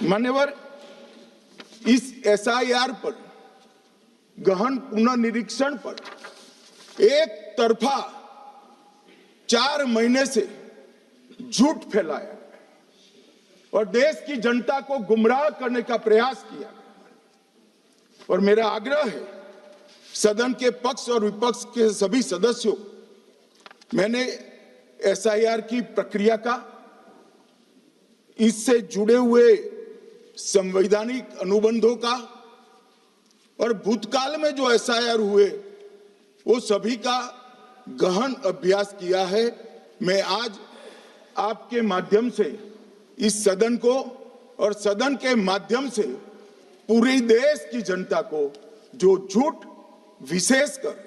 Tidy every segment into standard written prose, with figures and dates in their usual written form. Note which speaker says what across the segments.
Speaker 1: मान्यवर, इस एसआईआर पर गहन पुनर्निरीक्षण पर एक तरफा 4 महीने से झूठ फैलाया और देश की जनता को गुमराह करने का प्रयास किया। और मेरा आग्रह है सदन के पक्ष और विपक्ष के सभी सदस्यों, मैंने एसआईआर की प्रक्रिया का, इससे जुड़े हुए संवैधानिक अनुबंधों का और भूतकाल में जो एसआईआर हुए वो सभी का गहन अभ्यास किया है। मैं आज आपके माध्यम से इस सदन को और सदन के माध्यम से पूरे देश की जनता को जो झूठ विशेषकर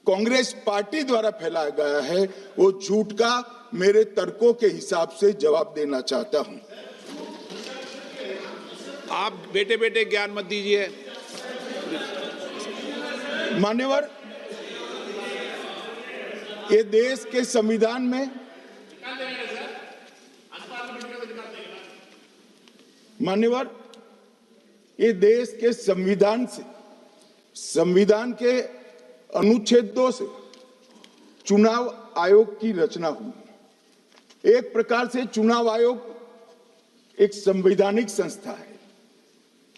Speaker 1: कांग्रेस पार्टी द्वारा फैलाया गया है वो झूठ का मेरे तर्कों के हिसाब से जवाब देना चाहता हूं।
Speaker 2: आप बेटे बेटे ज्ञान मत दीजिए।
Speaker 1: मान्यवर, ये देश के संविधान में मान्यवर, ये देश के संविधान से, संविधान के अनुच्छेदों से चुनाव आयोग की रचना हुई। एक प्रकार से चुनाव आयोग एक संवैधानिक संस्था है।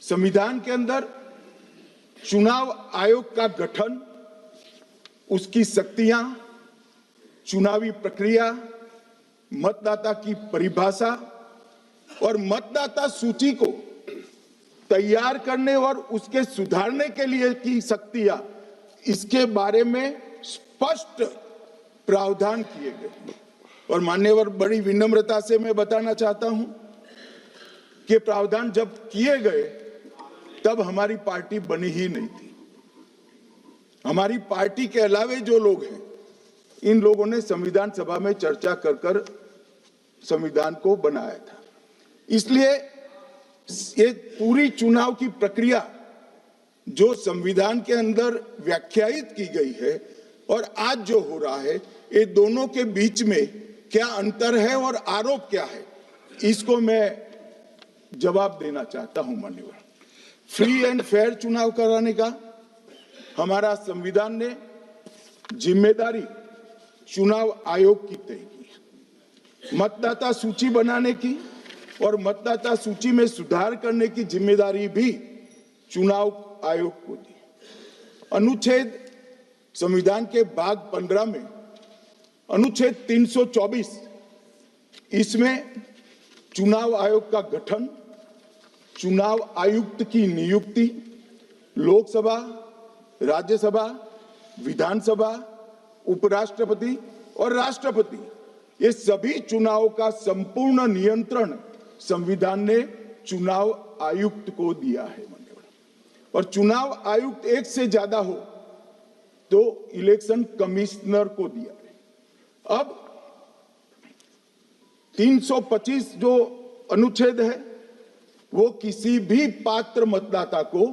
Speaker 1: संविधान के अंदर चुनाव आयोग का गठन, उसकी शक्तियां, चुनावी प्रक्रिया, मतदाता की परिभाषा और मतदाता सूची को तैयार करने और उसके सुधारने के लिए की शक्तियां, इसके बारे में स्पष्ट प्रावधान किए गए। और मान्यवर, बड़ी विनम्रता से मैं बताना चाहता हूं कि प्रावधान जब किए गए तब हमारी पार्टी बनी ही नहीं थी। हमारी पार्टी के अलावे जो लोग हैं, इन लोगों ने संविधान सभा में चर्चा कर संविधान को बनाया था। इसलिए ये पूरी चुनाव की प्रक्रिया जो संविधान के अंदर व्याख्यायित की गई है और आज जो हो रहा है, ये दोनों के बीच में क्या अंतर है और आरोप क्या है, इसको मैं जवाब देना चाहता हूं। माननीय, फ्री एंड फेयर चुनाव कराने का हमारा संविधान ने जिम्मेदारी चुनाव आयोग की तय की। मतदाता सूची बनाने की और मतदाता सूची में सुधार करने की जिम्मेदारी भी चुनाव आयोग को दी। अनुच्छेद संविधान के भाग 15 में अनुच्छेद 324, इसमें चुनाव आयोग का गठन, चुनाव आयुक्त की नियुक्ति, लोकसभा, राज्यसभा, विधानसभा, उपराष्ट्रपति और राष्ट्रपति, ये सभी चुनाव का संपूर्ण नियंत्रण संविधान ने चुनाव आयुक्त को दिया है। और चुनाव आयुक्त एक से ज्यादा हो तो इलेक्शन कमिश्नर को दिया है। अब 325 जो अनुच्छेद है वो किसी भी पात्र मतदाता को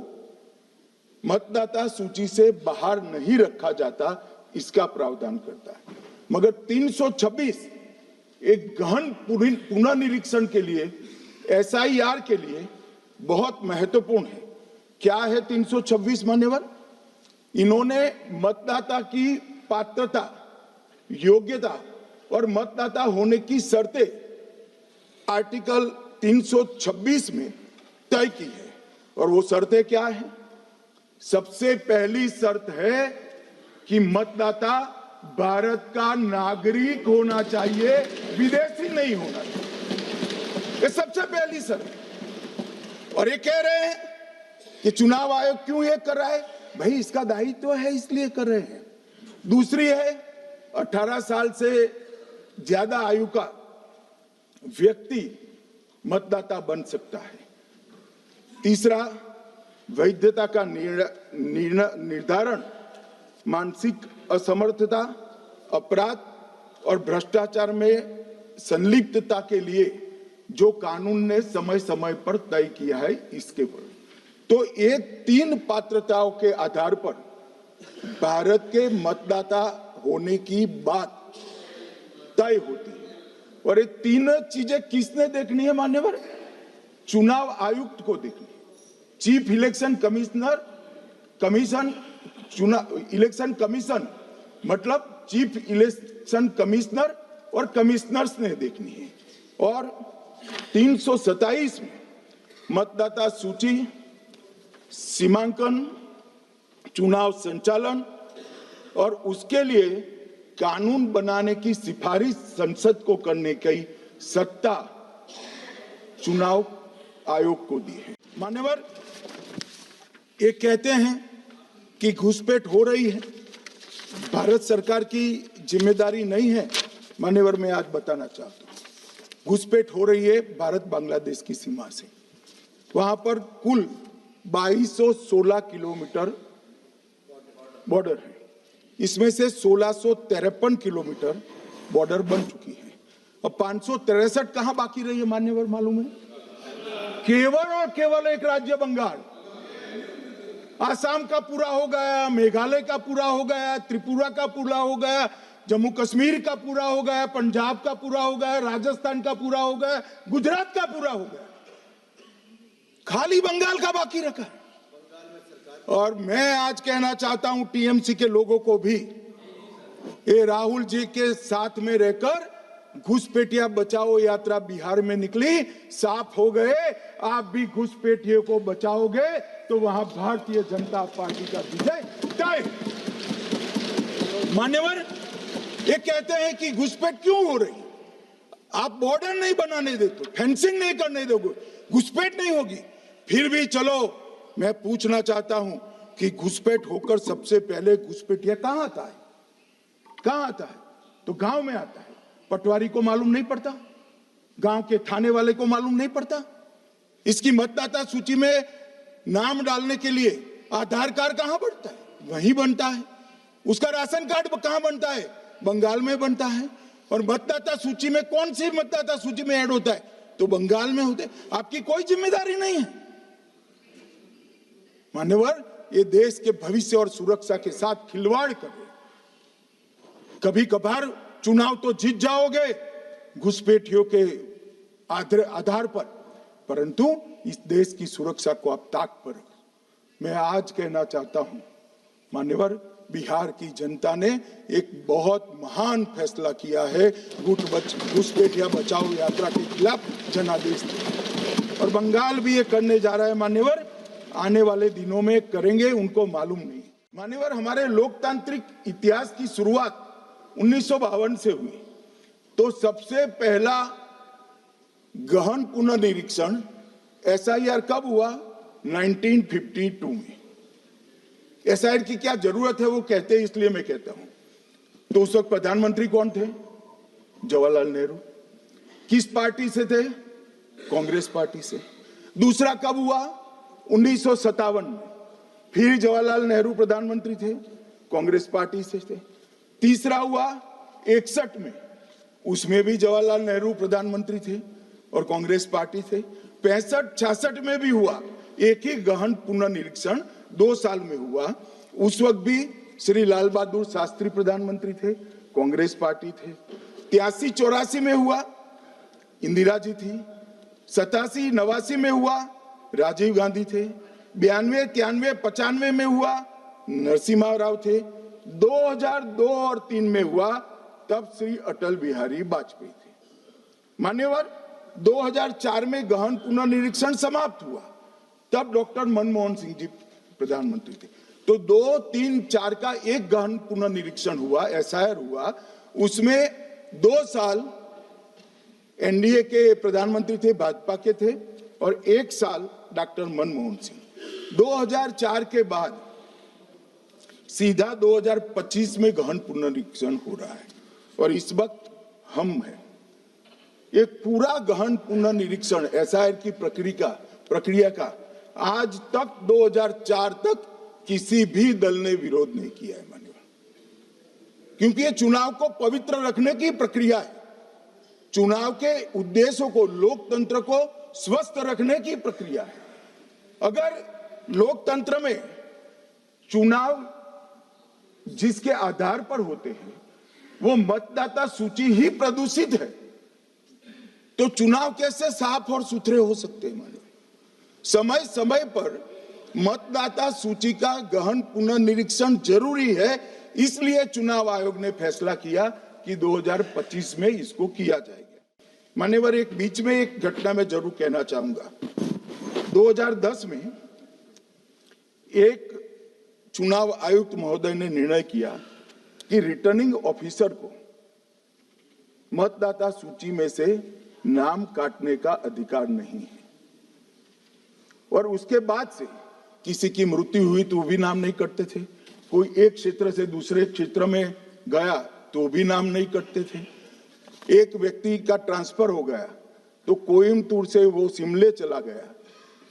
Speaker 1: मतदाता सूची से बाहर नहीं रखा जाता, इसका प्रावधान करता है। मगर 326 एक गहन पुनर्निरीक्षण के लिए, एसआईआर के लिए बहुत महत्वपूर्ण है। क्या है 326 मान्यवर? इन्होंने मतदाता की पात्रता, योग्यता और मतदाता होने की शर्तें आर्टिकल 326 में तय की है। और वो शर्तें क्या है? सबसे पहली शर्त है कि मतदाता भारत का नागरिक होना चाहिए, विदेशी नहीं होना चाहिए। ये सबसे पहली शर्त। और ये कह रहे हैं कि चुनाव आयोग क्यों ये कर रहा है? भाई, इसका दायित्व है इसलिए कर रहे हैं। दूसरी है 18 साल से ज्यादा आयु का व्यक्ति मतदाता बन सकता है। तीसरा, वैधता का निर्धारण मानसिक असमर्थता, अपराध और भ्रष्टाचार में संलिप्तता के लिए जो कानून ने समय समय पर तय किया है, इसके पर। तो ये 3 पात्रताओं के आधार पर भारत के मतदाता होने की बात तय होती है। और ये तीनों चीजें किसने देखनी है मान्यवर? चुनाव आयुक्त को देखनी है, चीफ इलेक्शन इलेक्शन कमीशन मतलब चीफ इलेक्शन कमिश्नर और कमिश्नर्स ने देखनी है। और 327 में मतदाता सूची, सीमांकन, चुनाव संचालन और उसके लिए कानून बनाने की सिफारिश संसद को करने की सत्ता चुनाव आयोग को दी है। मान्यवर, ये कहते हैं कि घुसपैठ हो रही है, भारत सरकार की जिम्मेदारी नहीं है। मान्यवर, मैं आज बताना चाहता हूं, घुसपैठ हो रही है भारत बांग्लादेश की सीमा से। वहां पर कुल 2216 किलोमीटर बॉर्डर है, इसमें से 1653 किलोमीटर बॉर्डर बन चुकी है और 563 कहां बाकी रही है मान्यवर मालूम है? केवल और केवल एक राज्य बंगाल। आसाम का पूरा हो गया, मेघालय का पूरा हो गया, त्रिपुरा का पूरा हो गया, जम्मू कश्मीर का पूरा हो गया, पंजाब का पूरा हो गया, राजस्थान का पूरा हो गया, गुजरात का पूरा हो गया, खाली बंगाल का बाकी रखा। और मैं आज कहना चाहता हूं टीएमसी के लोगों को भी, ये राहुल जी के साथ में रहकर घुसपैठिया बचाओ यात्रा बिहार में निकली, साफ हो गए। आप भी घुसपैठियों को बचाओगे तो वहां भारतीय जनता पार्टी का विजय तय। मान्यवर, ये कहते हैं कि घुसपैठ क्यों हो रही, आप बॉर्डर नहीं बनाने देते, फेंसिंग नहीं करने दोगे, घुसपैठ नहीं होगी। फिर भी चलो, मैं पूछना चाहता हूं कि घुसपैठ होकर सबसे पहले घुसपैठिया कहां आता है? कहां आता है? तो गांव में आता है। पटवारी को मालूम नहीं पड़ता, गांव के थाने वाले को मालूम नहीं पड़ता। इसकी मतदाता सूची में नाम डालने के लिए आधार कार्ड कहां बनता है? वहीं बनता है। उसका राशन कार्ड कहां बनता है? बंगाल में बनता है। और मतदाता सूची में कौन सी मतदाता सूची में ऐड होता है? तो बंगाल में होते। आपकी कोई जिम्मेदारी नहीं है। मान्यवर, ये देश के भविष्य और सुरक्षा के साथ खिलवाड़ कर रहे। कभी कभार चुनाव तो जीत जाओगे घुसपैठियों के आधार पर, परंतु इस देश की सुरक्षा को आप ताक पर रखो। मैं आज कहना चाहता हूं मान्यवर, बिहार की जनता ने एक बहुत महान फैसला किया है घुसपैठिया बचाओ यात्रा के खिलाफ जनादेश दिया। और बंगाल भी ये करने जा रहा है मान्यवर, आने वाले दिनों में करेंगे, उनको मालूम नहीं। मान्यवर, हमारे लोकतांत्रिक इतिहास की शुरुआत 1952 से हुई। तो सबसे पहला गहन पुनर्निरीक्षण एसआईआर कब हुआ? 1952 में। एसआईआर की क्या जरूरत है वो कहते हैं, इसलिए मैं कहता हूं। तो उस वक्त प्रधानमंत्री कौन थे? जवाहरलाल नेहरू। किस पार्टी से थे? कांग्रेस पार्टी से। दूसरा कब हुआ? 1957 में। फिर जवाहरलाल नेहरू प्रधानमंत्री थे, कांग्रेस पार्टी से थे। तीसरा हुआ 61 में, उसमें भी जवाहरलाल नेहरू प्रधानमंत्री थे और कांग्रेस पार्टी थे। 65-66 में भी हुआ, एक ही गहन पुनर्निरीक्षण 2 साल में हुआ। उस वक्त भी श्री लाल बहादुर शास्त्री प्रधानमंत्री थे, कांग्रेस पार्टी थे। 83-84 में हुआ, इंदिरा जी थी। 87-89 में हुआ, राजीव गांधी थे। 92-93-95 में हुआ, नरसिम्हा राव थे। 2002 और 3 में हुआ, तब श्री अटल बिहारी वाजपेयी थे। मान्यवर, 2004 में गहन पुनर्निरीक्षण समाप्त हुआ, तब डॉक्टर मनमोहन सिंह जी प्रधानमंत्री थे। तो 2, 3, 4 का एक गहन पुनर्निरीक्षण हुआ, एसआईआर हुआ। उसमें 2 साल एनडीए के प्रधानमंत्री थे, भाजपा के थे, और 1 साल डॉक्टर मनमोहन सिंह। 2004 के बाद सीधा 2025 में गहन पुनर्निरीक्षण हो रहा है और इस वक्त हम हैं। एक पूरा गहन पुनर्निरीक्षण एसआईआर की प्रक्रिया का आज तक 2004 तक किसी भी दल ने विरोध नहीं किया है मान्यवर, क्योंकि ये चुनाव को पवित्र रखने की प्रक्रिया है। चुनाव के उद्देश्यों को, लोकतंत्र को स्वस्थ रखने की प्रक्रिया है। अगर लोकतंत्र में चुनाव जिसके आधार पर होते हैं वो मतदाता सूची ही प्रदूषित है, तो चुनाव कैसे साफ और सुथरे हो सकते हैं? समय समय पर मतदाता सूची का गहन पुनर्निरीक्षण जरूरी है, इसलिए चुनाव आयोग ने फैसला किया कि 2025 में इसको किया जाएगा। मान्यवर, एक बीच में एक घटना मैं जरूर कहना चाहूंगा। 2010 में एक चुनाव आयुक्त महोदय ने निर्णय किया कि रिटर्निंग ऑफिसर को मतदाता सूची में से नाम काटने का अधिकार नहीं है, और उसके बाद से किसी की मृत्यु हुई तो भी नाम नहीं कटते थे, कोई एक क्षेत्र से दूसरे क्षेत्र में गया तो भी नाम नहीं कटते थे, एक व्यक्ति का ट्रांसफर हो गया तो कोयम्बटूर से वो शिमले चला गया,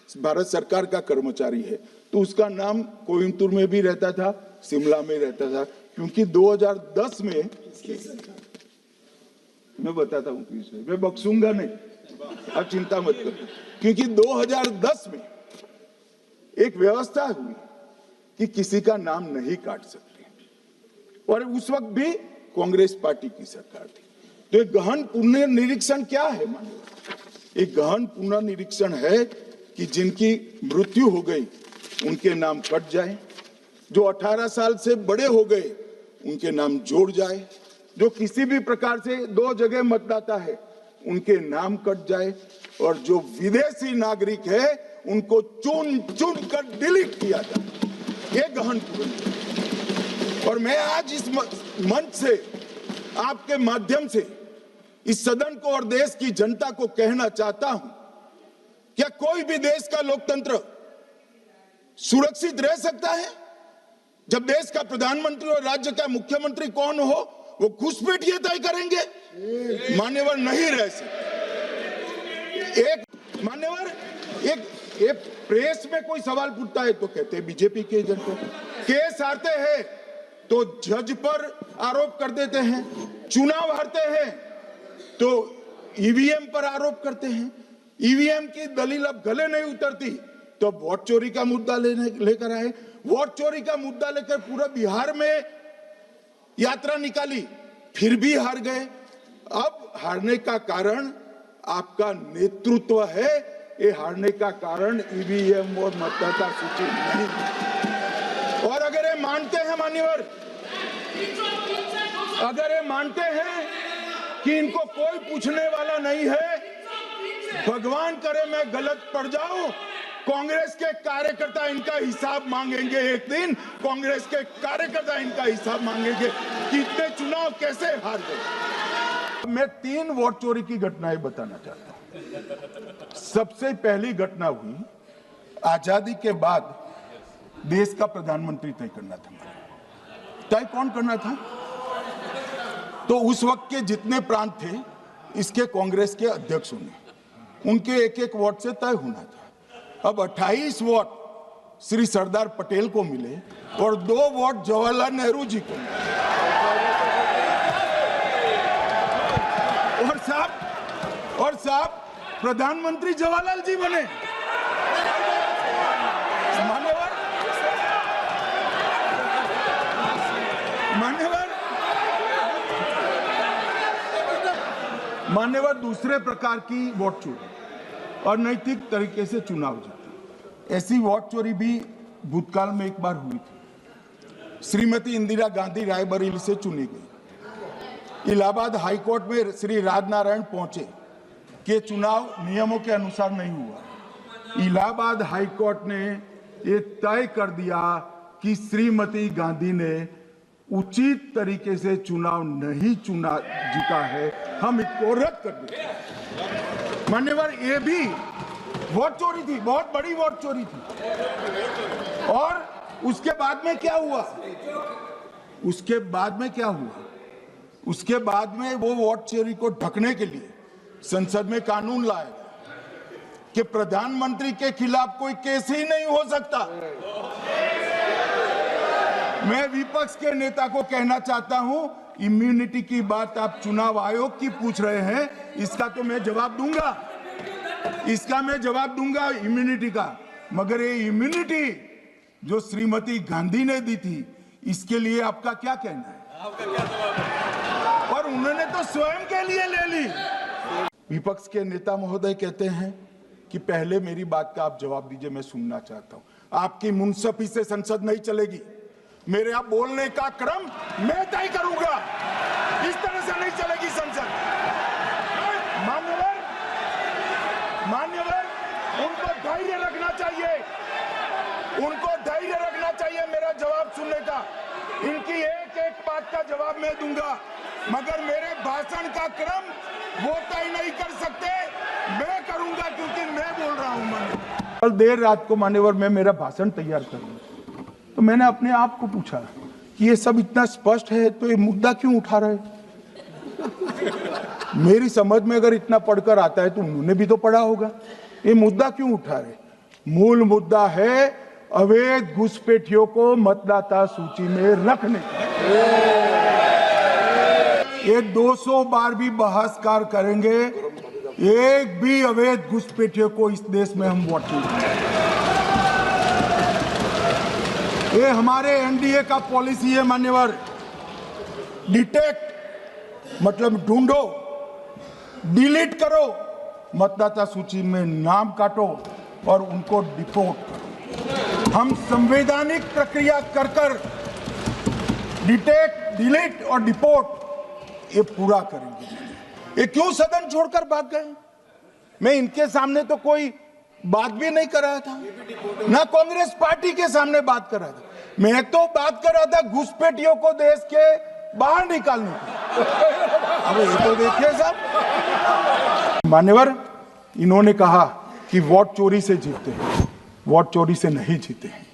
Speaker 1: भारत सरकार का कर्मचारी है तो उसका नाम कोयम्बटूर में भी रहता था, शिमला में रहता था, क्योंकि 2010 में मैं बताता हूं, मैं बख्शूंगा नहीं, आप चिंता मत करो, क्योंकि 2010 में एक व्यवस्था हुई कि किसी का नाम नहीं काट सकते, और उस वक्त भी कांग्रेस पार्टी की सरकार थी। तो एक गहन पुनर्निरीक्षण क्या है? मानिए, एक गहन पुनर्निरीक्षण है कि जिनकी मृत्यु हो गई उनके नाम कट जाए, जो 18 साल से बड़े हो गए उनके नाम जोड़ जाए, जो किसी भी प्रकार से 2 जगह मतदाता है उनके नाम कट जाए, और जो विदेशी नागरिक है उनको चुन चुन कर डिलीट किया जाए। ये गहन पुनर्निरीक्षण। और मैं आज इस मंच से, आपके माध्यम से इस सदन को और देश की जनता को कहना चाहता हूं, क्या कोई भी देश का लोकतंत्र सुरक्षित रह सकता है जब देश का प्रधानमंत्री और राज्य का मुख्यमंत्री कौन हो वो घुसपैठ ये तय करेंगे? मान्यवर, नहीं रह सकते। एक मान्यवर, एक प्रेस में कोई सवाल पूछता है तो कहते हैं बीजेपी के एजेंट को, केस हारते हैं तो जज पर आरोप कर देते हैं, चुनाव हारते हैं तो ईवीएम पर आरोप करते हैं, ईवीएम की दलील अब गले नहीं उतरती तो वोट चोरी का मुद्दा लेकर आए, वोट चोरी का मुद्दा लेकर पूरा बिहार में यात्रा निकाली, फिर भी हार गए। अब हारने का कारण आपका नेतृत्व है, ये हारने का कारण ईवीएम और मतदाता सूची नहीं। और अगर ये मानते हैं मान्यवर, अगर ये मानते हैं कि इनको कोई पूछने वाला नहीं है, भगवान करे मैं गलत पड़ जाऊं, कांग्रेस के कार्यकर्ता इनका हिसाब मांगेंगे। एक दिन कांग्रेस के कार्यकर्ता इनका हिसाब मांगेंगे कि इतने चुनाव कैसे हार गए। मैं 3 वोट चोरी की घटनाएं बताना चाहता हूं। सबसे पहली घटना हुई आजादी के बाद, देश का प्रधानमंत्री तय करना था। तय कौन करना था? तो उस वक्त के जितने प्रांत थे इसके कांग्रेस के अध्यक्षों ने, उनके एक एक वोट से तय होना था। अब 28 वोट श्री सरदार पटेल को मिले और 2 वोट जवाहरलाल नेहरू जी को मिले। और साहब प्रधानमंत्री जवाहरलाल जी बने। मान्यवर, दूसरे प्रकार की वोट चोरी और नैतिक तरीके से चुनाव जीतना, ऐसी वोट चोरी भी भूतकाल में एक बार हुई थी। श्रीमती इंदिरा गांधी रायबरेली से चुनी गई, इलाहाबाद हाईकोर्ट में श्री राजनारायण पहुंचे कि चुनाव नियमों के अनुसार नहीं हुआ। इलाहाबाद हाईकोर्ट ने ये तय कर दिया कि श्रीमती गांधी ने उचित तरीके से चुनाव नहीं जीता है, हम इसको रद्द कर देते। मान्यवर, ये भी वोट चोरी थी, बहुत बड़ी वोट चोरी थी। और उसके बाद में क्या हुआ? उसके बाद में वो वोट चोरी को ढकने के लिए संसद में कानून लाया कि प्रधानमंत्री के खिलाफ कोई केस ही नहीं हो सकता। मैं विपक्ष के नेता को कहना चाहता हूं, इम्यूनिटी की बात आप चुनाव आयोग की पूछ रहे हैं, इसका तो मैं जवाब दूंगा, इम्यूनिटी का। मगर ये इम्यूनिटी जो श्रीमती गांधी ने दी थी, इसके लिए आपका क्या कहना है? और उन्होंने तो स्वयं के लिए ले ली। विपक्ष के नेता महोदय कहते हैं कि पहले मेरी बात का आप जवाब दीजिए, मैं सुनना चाहता हूं। आपकी मुनसफी से संसद नहीं चलेगी। मेरे यहाँ बोलने का क्रम मैं तय करूंगा, इस तरह से नहीं चलेगी संसद। मान्यवर, उनको धैर्य रखना चाहिए, उनको धैर्य रखना चाहिए मेरा जवाब सुनने का। इनकी एक एक बात का जवाब मैं दूंगा, मगर मेरे भाषण का क्रम वो तय नहीं कर सकते, मैं करूंगा, क्योंकि मैं बोल रहा हूं। मान्यवर, कल देर रात को मान्यवर मैं मेरा भाषण तैयार करूंगा, तो मैंने अपने आप को पूछा कि ये सब इतना स्पष्ट है तो ये मुद्दा क्यों उठा रहे। मेरी समझ में अगर इतना पढ़कर आता है तो उन्होंने भी तो पढ़ा होगा। ये मुद्दा क्यों उठा रहे। मूल मुद्दा है अवैध घुसपैठियों को मतदाता सूची में रखने। ये 200 बार भी बहसकार करेंगे, एक भी अवैध घुसपैठियों को इस देश में हम वोट नहीं देंगे। ये हमारे एनडीए का पॉलिसी है मान्यवर। डिटेक्ट मतलब ढूंढो, डिलीट करो, मतदाता सूची में नाम काटो और उनको डिपोर्ट करो। हम संवैधानिक प्रक्रिया कर कर डिटेक्ट, डिलीट और डिपोर्ट ये पूरा करेंगे। ये क्यों सदन छोड़कर भाग गए। मैं इनके सामने तो कोई बात भी नहीं कर रहा था, ना कांग्रेस पार्टी के सामने बात कर रहा था। मैं तो बात कर रहा था घुसपैठियों को देश के बाहर निकालने की। अब ये तो देखिए साहब। मान्यवर, इन्होंने कहा कि वोट चोरी से जीतते हैं, वोट चोरी से नहीं जीते हैं।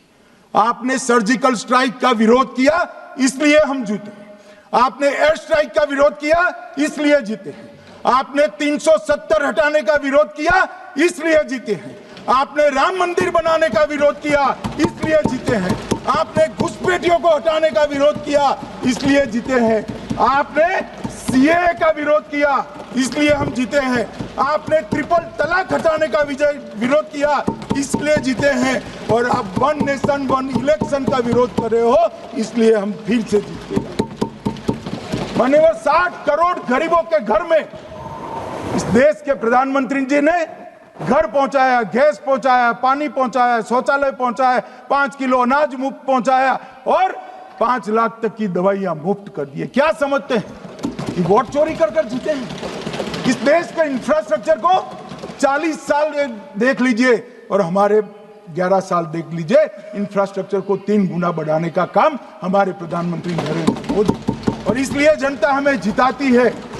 Speaker 1: आपने सर्जिकल स्ट्राइक का विरोध किया इसलिए हम जीते हैं। आपने एयर स्ट्राइक का विरोध किया इसलिए जीते हैं। आपने 370 हटाने का विरोध किया इसलिए जीते हैं। आपने राम मंदिर बनाने का विरोध किया इसलिए जीते हैं। आपने घुसपैठियों को हटाने का विरोध किया इसलिए जीते हैं। आपने सीएए का विरोध किया इसलिए हम जीते हैं। आपने ट्रिपल तलाक हटाने का विरोध किया इसलिए जीते हैं। और आप वन नेशन वन इलेक्शन का विरोध कर रहे हो इसलिए हम फिर से जीते हैं। माननीय 60 करोड़ गरीबों के घर में इस देश के प्रधानमंत्री जी ने घर पहुंचाया, गैस पहुंचाया, पानी पहुंचाया, शौचालय पहुंचाया, 5 किलो अनाज मुफ्त पहुंचाया और 5 लाख तक की दवाइयां मुफ्त कर दी। क्या समझते हैं कि वोट चोरी कर कर जीते हैं। इस देश के इंफ्रास्ट्रक्चर को 40 साल देख लीजिए और हमारे 11 साल देख लीजिए। इंफ्रास्ट्रक्चर को 3 गुना बढ़ाने का काम हमारे प्रधानमंत्री नरेंद्र मोदी, और इसलिए जनता हमें जिताती है।